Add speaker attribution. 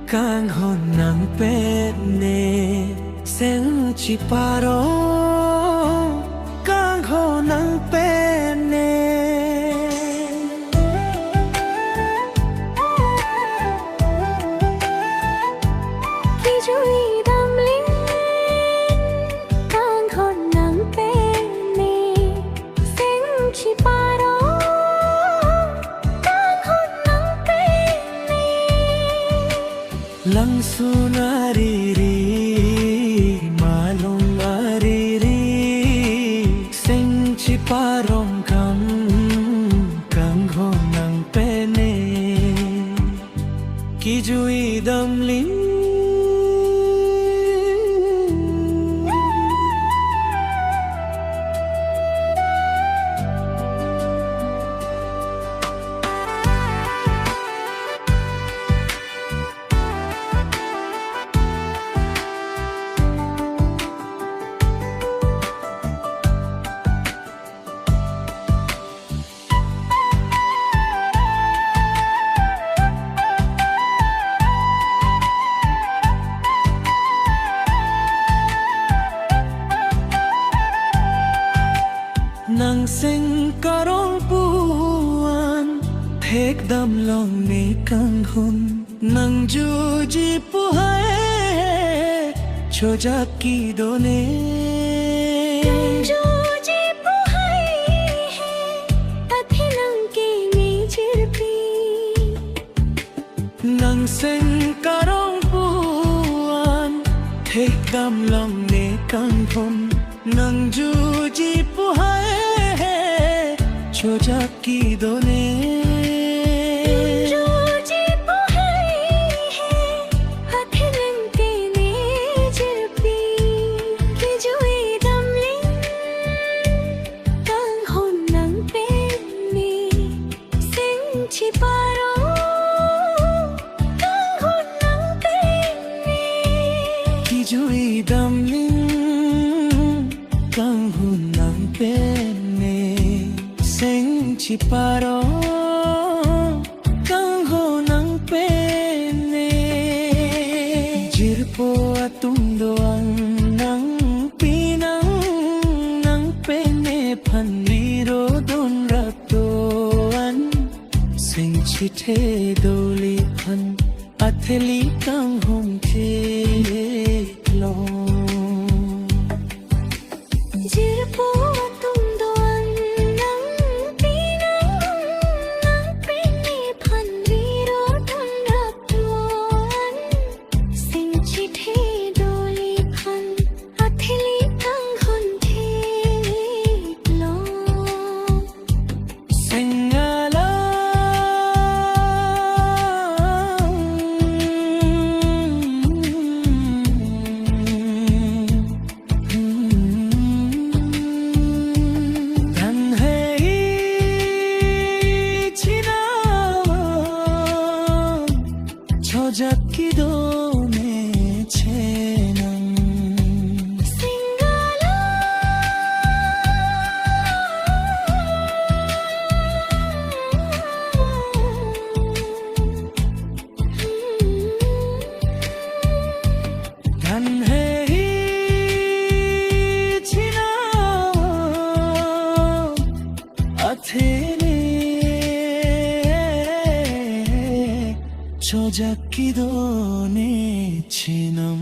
Speaker 1: Kang honang pene Sen chiparo Kang honang pene
Speaker 2: Kijui damling Kang honang pene Sen chiparo
Speaker 1: Langsun ariri malung ariri Sing chiparong kam kang honang pene Kijui damling Nang sing karong puan Thek dam long ni kang hun Nang juji puhae Chojak ki done
Speaker 2: Juji puhai hai Athilang ki ni chirpi
Speaker 1: Nang sing karong puan Thek dam long ni kang hun Nang juji puhae Chojak ki done
Speaker 2: Juji puhai hai Athilang ki ni chirpi Kijui damling Kang honang pene Sing chiparo Kang honang pene
Speaker 1: Kijui damling Kang honang pene Sing chiparo Kang honang pene Jirpo atung doang Nang pinang Nang pene Panliro don ratoan Sing chite doli pan Atheli kang hong ke long
Speaker 2: Jirpo atung doan Nang pinang Nang pene Panliro don ratoan Sing chite doli pan Atheli kang hong ke long
Speaker 1: Sing along Dan hei chinam Chojak ki done chenam Dan hei chinam Athele Chojak ki done chenam